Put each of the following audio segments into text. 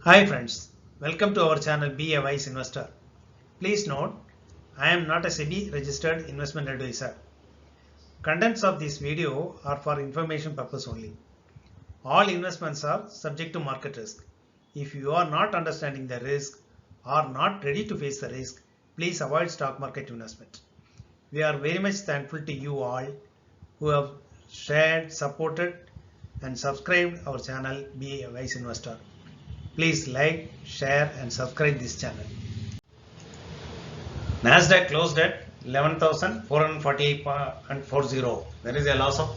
Hi friends, welcome to our channel Be a Wise Investor. Please note, I am not a SEBI registered investment advisor. Contents of this video are for information purpose only. All investments are subject to market risk. If you are not understanding the risk or not ready to face the risk, please avoid stock market investment. We are very much thankful to you all who have shared, supported and subscribed our channel Be a Wise Investor. Please like, share and subscribe this channel. Nasdaq closed at 11,448.40. There is a loss of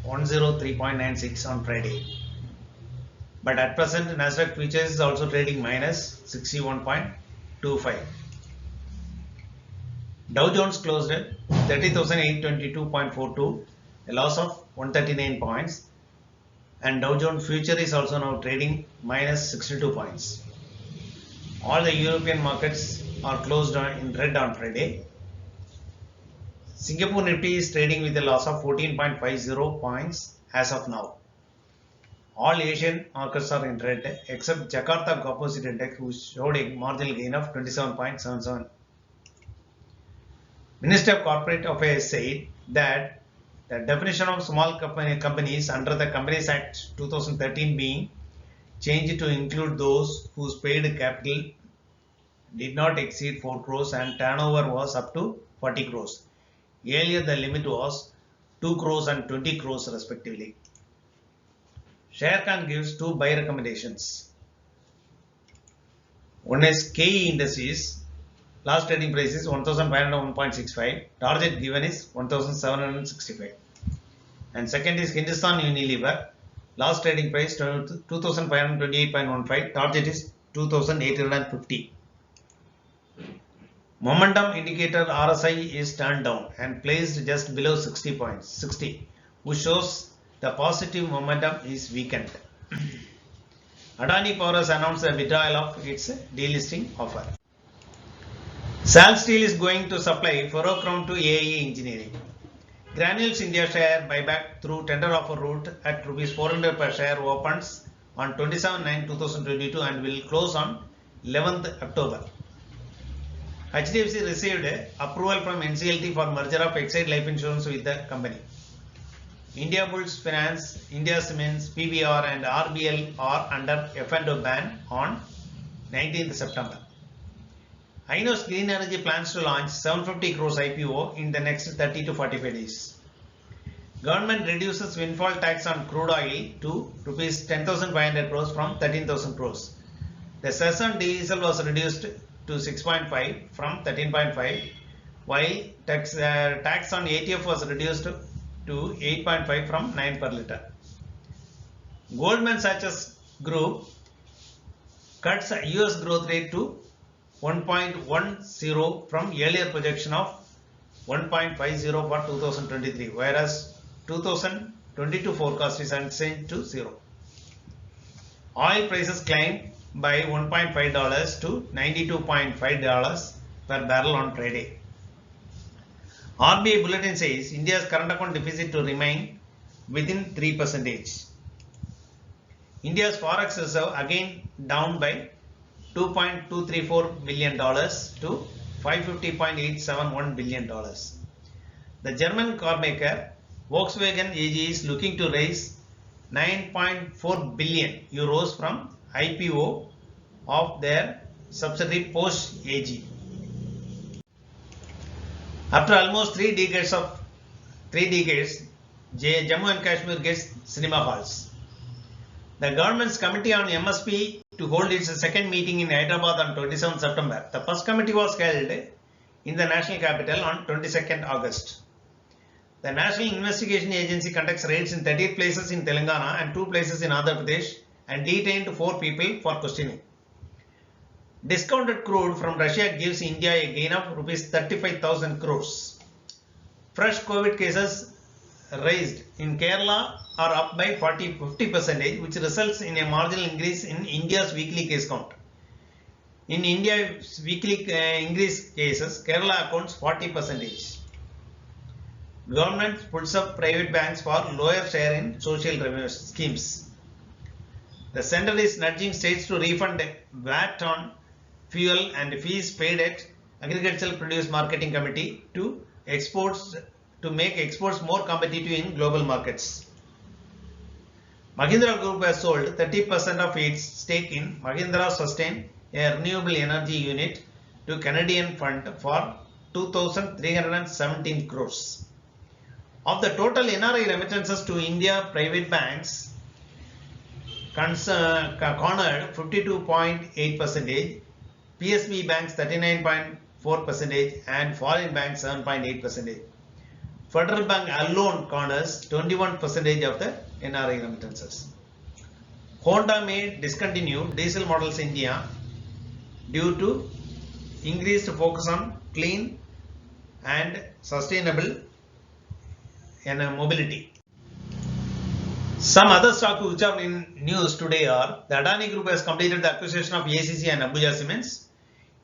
103.96 on Friday. But at present, Nasdaq futures is also trading minus 61.25. Dow Jones closed at 30,822.42, a loss of 139 points. And Dow Jones future is also now trading minus 62 points. All the European markets are closed in red on Friday. Singapore Nifty is trading with a loss of 14.50 points as of now. All Asian markets are in red except Jakarta Composite Index, which showed a marginal gain of 27.77. Minister of Corporate Affairs said that the definition of small companies under the Companies Act 2013 being changed to include those whose paid capital did not exceed 4 crores and turnover was up to 40 crores. Earlier the limit was 2 crores and 20 crores respectively. Sharekhan gives two buy recommendations. One is KE Industries. Last trading price is 1501.65. Target given is 1765. And second is Hindustan Unilever. Last trading price 2528.15. Target is 2850. Momentum indicator RSI is turned down and placed just below 60 points, which shows the positive momentum is weakened. Adani Power has announced the withdrawal of its delisting offer. Sal Steel is going to supply ferrochrome to AIE Engineering. Granules India share buyback through tender offer route at Rs 400 per share opens on 27/9/2022 and will close on 11th October. HDFC received approval from NCLT for merger of Exide Life Insurance with the company. India Bulls Finance, India Cements, PBR and RBL are under F&O ban on 19th September. Ainos Green Energy plans to launch 750 crores IPO in the next 30 to 45 days. Government reduces windfall tax on crude oil to Rs 10,500 crores from 13,000 crores. The cess on diesel was reduced to 6.5 from 13.5, while tax on ATF was reduced to 8.5 from 9 per litre. Goldman Sachs Group cuts US growth rate to 1.10 from earlier projection of 1.50 for 2023, whereas 2022 forecast is unchanged to 0. Oil prices climbed by $1.5 to $92.5 per barrel on Friday. RBI bulletin says India's current account deficit to remain within 3%. India's forex reserve again down by $2.234 billion to $550.871 billion. The German car maker Volkswagen AG is looking to raise 9.4 billion euros from IPO of their subsidiary Porsche AG. After almost 3 decades, Jammu and Kashmir gets cinema halls. The government's committee on MSP to hold its second meeting in Hyderabad on 27 September. The first committee was held in the national capital on 22nd August. The National Investigation Agency conducts raids in 38 places in Telangana and 2 places in Andhra Pradesh and detained 4 people for questioning. Discounted crude from Russia gives India a gain of Rs 35,000 crores. Fresh COVID cases raised in Kerala are up by 50%, which results in a marginal increase in India's weekly case count. In India's weekly increase cases, Kerala accounts 40%. Government puts up private banks for lower share in social revenue schemes. The center is nudging states to refund VAT on fuel and fees paid at Agricultural Produce Marketing Committee to make exports more competitive in global markets. Mahindra Group has sold 30% of its stake in Mahindra Sustain, a renewable energy unit, to Canadian fund for 2,317 crores. Of the total NRI remittances to India, private banks cornered 52.8%, PSB banks 39.4%, and foreign banks 7.8%. Federal Bank alone corners 21% of the NRI remittances. Honda may discontinue diesel models in India due to increased focus on clean and sustainable mobility. Some other stocks which are in news today are: the Adani Group has completed the acquisition of ACC and Abuja Cements.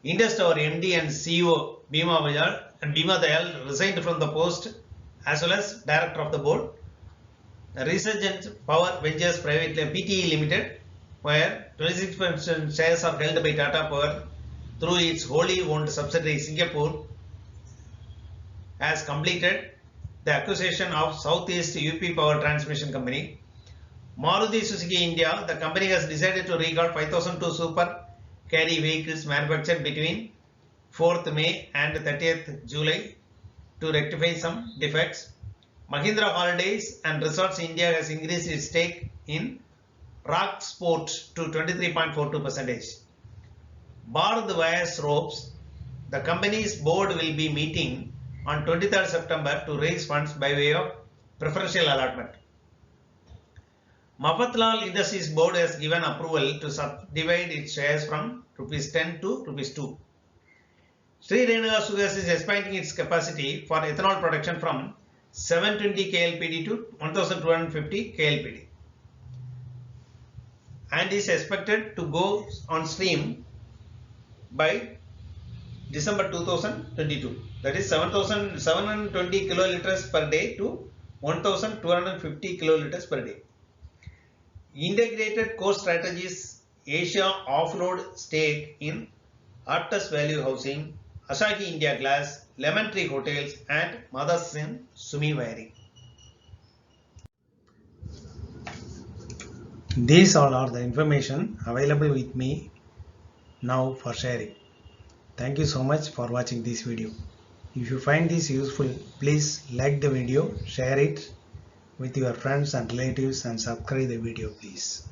Indus Tower MD and CEO Bhima Dayal resigned from the post as well as director of the board. The Resurgent Power Ventures Private PTE Limited, where 26% shares are held by Tata Power through its wholly owned subsidiary Singapore, has completed the acquisition of Southeast UP Power Transmission Company. Maruti Suzuki India, the company has decided to record 5,002 super carry vehicles manufactured between 4th May and 30th July to rectify some defects. Mahindra Holidays and Resorts India has increased its stake in Rock Sport to 23.42%. Bharat Wires Ropes, the company's board will be meeting on 23rd September to raise funds by way of preferential allotment. Mafathlal Industries board has given approval to subdivide its shares from ₹10 to ₹2. Sri Renuka Sugars is expanding its capacity for ethanol production from 720 KLPD to 1250 KLPD and is expected to go on stream by December 2022. That is 720 kiloliters per day to 1250 kiloliters per day. Integrated Core Strategies Asia offload stake in Arctus Value Housing, Asahi India Glass, Lemon Tree Hotels, and Motherson Sumi Wiring. These all are the information available with me now for sharing. Thank you so much for watching this video. If you find this useful, please like the video, share it with your friends and relatives, and subscribe the video please.